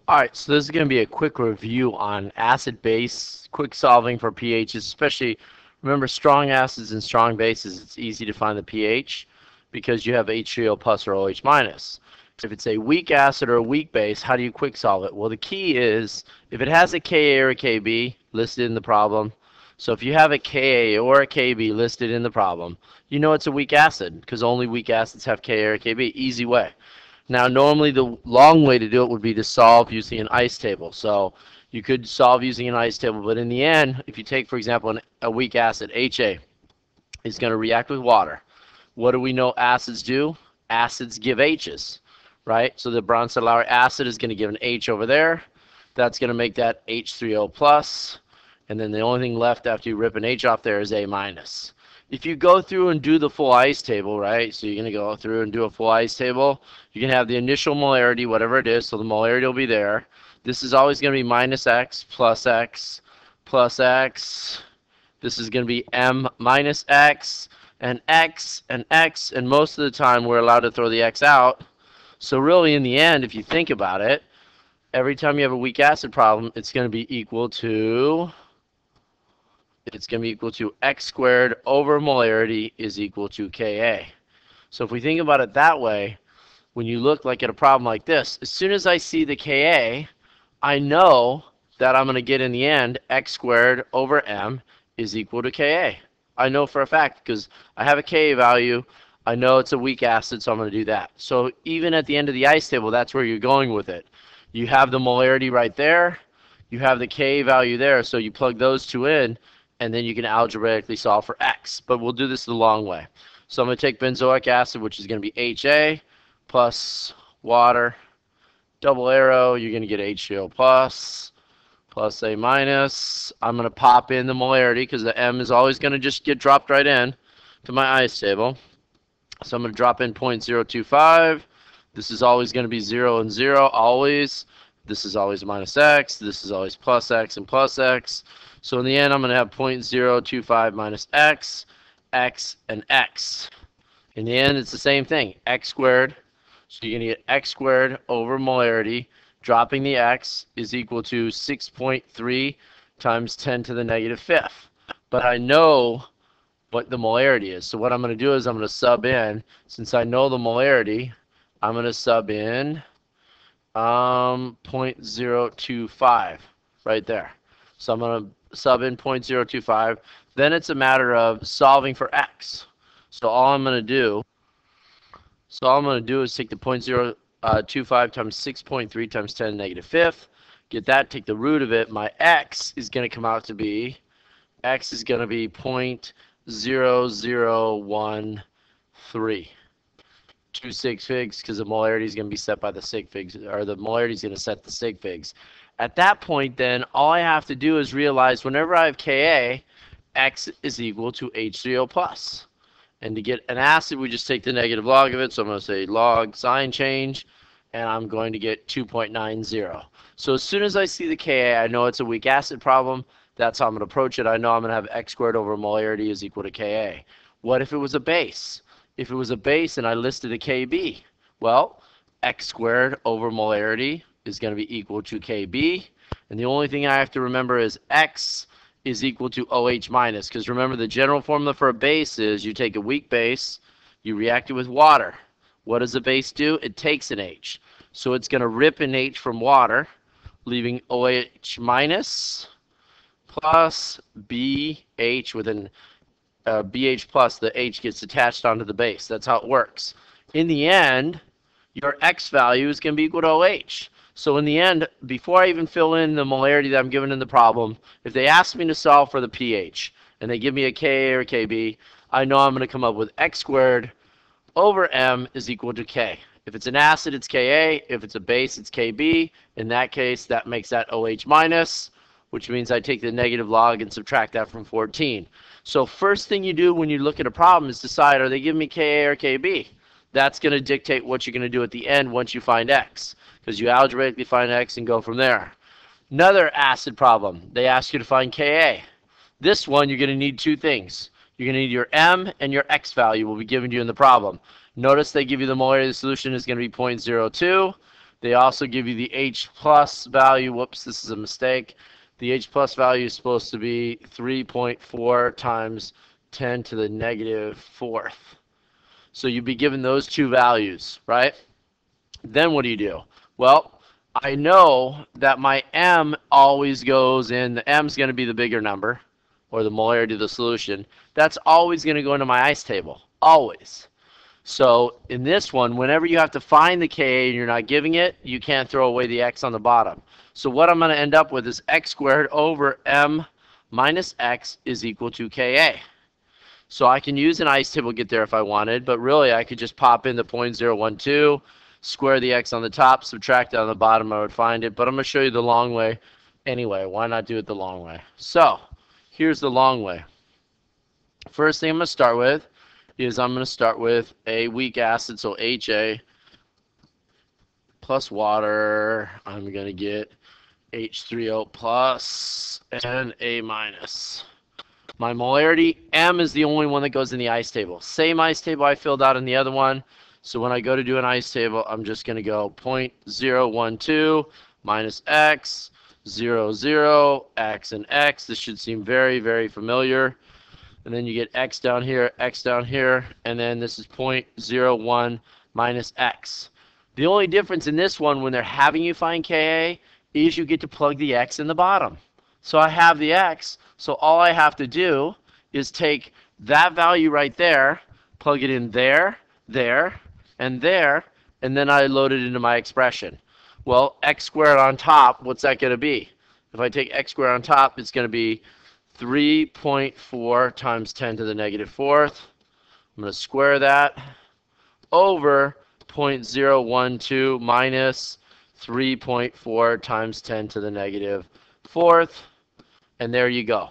All right, so this is going to be a quick review on acid-base, quick solving for pHs, especially remember strong acids and strong bases. It's easy to find the pH because you have H3O plus or OH minus. If it's a weak acid or a weak base, how do you quick solve it? Well, the key is if it has a Ka or a Kb listed in the problem. So if you have a Ka or a Kb listed in the problem, you know it's a weak acid because only weak acids have Ka or Kb. Easy way. Now, normally the long way to do it would be to solve using an ice table. So you could solve using an ice table, but in the end, if you take, for example, a weak acid, HA, is going to react with water. What do we know acids do? Acids give H's, right? So the bronzolaric acid is going to give an H over there. That's going to make that H3O plus. And then the only thing left after you rip an H off there is A minus. If you go through and do the full ice table, right? So you're going to go through and do a full ice table. You can have the initial molarity, whatever it is, so the molarity will be there. This is always going to be minus X plus X plus X. This is going to be M minus X and X and X, and most of the time we're allowed to throw the X out. So really in the end, if you think about it, every time you have a weak acid problem, it's going to be equal to X squared over molarity is equal to Ka. So if we think about it that way, when you look like at a problem like this, as soon as I see the Ka, I know that I'm going to get in the end X squared over M is equal to Ka. I know for a fact because I have a Ka value. I know it's a weak acid, so I'm going to do that. So even at the end of the ice table, that's where you're going with it. You have the molarity right there. You have the Ka value there, so you plug those two in, and then you can algebraically solve for X. But we'll do this the long way. So I'm going to take benzoic acid, which is going to be HA, plus water, double arrow, you're going to get HCl plus A minus. I'm going to pop in the molarity because the M is always going to just get dropped right in to my ice table. So I'm going to drop in 0.025. This is always going to be 0 and 0, always. This is always minus X. This is always plus X and plus X. So in the end, I'm going to have 0.025 minus X, X, and X. In the end, it's the same thing, X squared. So you're going to get X squared over molarity, dropping the X, is equal to 6.3 times 10 to the negative fifth. But I know what the molarity is. So what I'm going to do is I'm going to sub in, since I know the molarity, I'm going to sub in 0.025 right there. So I'm going to sub in 0.025. Then it's a matter of solving for X. So all I'm going to do is take the 0.025 times 6.3 times 10 to the negative fifth. Get that, take the root of it. My X is going to come out to be, X is going to be 0.0013. Two sig figs because the molarity is going to be set by the sig figs, or the molarity is going to set the sig figs. At that point, then, all I have to do is realize whenever I have Ka, X is equal to H3O plus. And to get an acid, we just take the negative log of it. So I'm going to say log sign change, and I'm going to get 2.90. So as soon as I see the Ka, I know it's a weak acid problem. That's how I'm going to approach it. I know I'm going to have X squared over molarity is equal to Ka. What if it was a base? If it was a base and I listed a Kb, well, X squared over molarity is going to be equal to Kb. And the only thing I have to remember is X is equal to OH minus. Because remember, the general formula for a base is you take a weak base, you react it with water. What does a base do? It takes an H. So it's going to rip an H from water, leaving OH minus plus BH with an BH plus, the H gets attached onto the base. That's how it works. In the end, your X value is going to be equal to OH. So in the end, before I even fill in the molarity that I'm given in the problem, if they ask me to solve for the pH and they give me a Ka or a Kb, I know I'm going to come up with X squared over M is equal to K. If it's an acid, it's Ka. If it's a base, it's Kb. In that case, that makes that OH minus, which means I take the negative log and subtract that from 14. So first thing you do when you look at a problem is decide, are they giving me Ka or Kb? That's going to dictate what you're going to do at the end once you find X, because you algebraically find X and go from there. Another acid problem, they ask you to find Ka. This one, you're going to need two things. You're going to need your M and your X value will be given to you in the problem. Notice they give you the molarity of the solution is going to be 0.02. They also give you the H plus value. Whoops, this is a mistake. The H plus value is supposed to be 3.4 times 10 to the negative fourth. So you'd be given those two values, right? Then what do? Well, I know that my M always goes in, the M is going to be the bigger number, or the molarity of the solution. That's always going to go into my ice table, always. So in this one, whenever you have to find the Ka and you're not giving it, you can't throw away the x on the bottom. So what I'm going to end up with is x squared over M minus x is equal to Ka. So I can use an ice table to get there if I wanted, but really I could just pop in the 0.012, square the x on the top, subtract it on the bottom, I would find it. But I'm going to show you the long way anyway. Why not do it the long way? So here's the long way. First thing I'm going to start with is I'm going to start with a weak acid, so HA plus water. I'm going to get H3O plus and A minus. My molarity, M is the only one that goes in the ice table. Same ice table I filled out in the other one. So when I go to do an ice table, I'm just going to go 0.012 minus x, 0, 0, x, and x. This should seem very, very familiar. And then you get x down here, and then this is 0.01 minus x. The only difference in this one when they're having you find Ka is you get to plug the x in the bottom. So I have the x, so all I have to do is take that value right there, plug it in there, there, and there, and then I load it into my expression. Well, x squared on top, what's that going to be? If I take x squared on top, it's going to be 3.4 times 10 to the negative fourth. I'm going to square that over 0.012 minus 3.4 times 10 to the negative fourth. And there you go.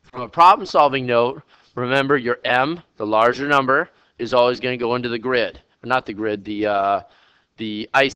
From a problem-solving note, remember your M, the larger number, is always going to go into the grid. Not the grid, the ice.